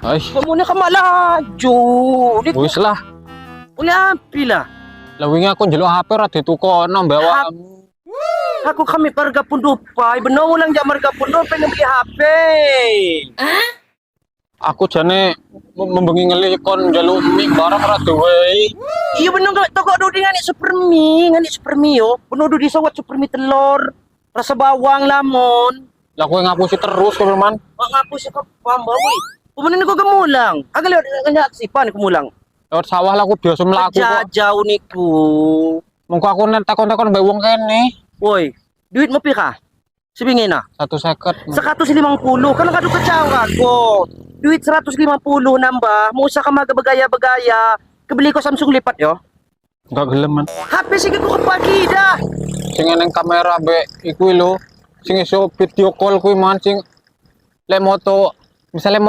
Ay, Kamu na ka malajo. wis lah. Uli pila. Lawing ako njelo HP ra dituko nang bawa. Aku kami parga pundupay. Benar lang jam marga pundup pengen beli HP. Aku jane membengi ngeli kon njelo mie barang ra duwe. Iya benar gak toko dudi ngani supermi yo. Benar dudi sawat supermi telur. Rasa bawang lamon. Lah kowe ngapusi terus kowe man. Ngaku siya ka pambawi. Pumanin ko kamulang. Agal yun kanya aksipan kumulang. Lewat sawah lah aku biasa mlaku kok. Jauh niku. Mengko aku nek takon-takon mbek wong kene. Woi, duit mo pika? Sabingin na. 150. 150. Kan kadu kacawa ko. Duit 150 nambah. Mau usa ka magabagaya-bagaya. Kabili ko Samsung lipat yo. Enggak gelem man. HP sige ko kapagi dah. Sing neng kamera be iku lho. Sing iso video call kuwi man sing le moto. Misalnya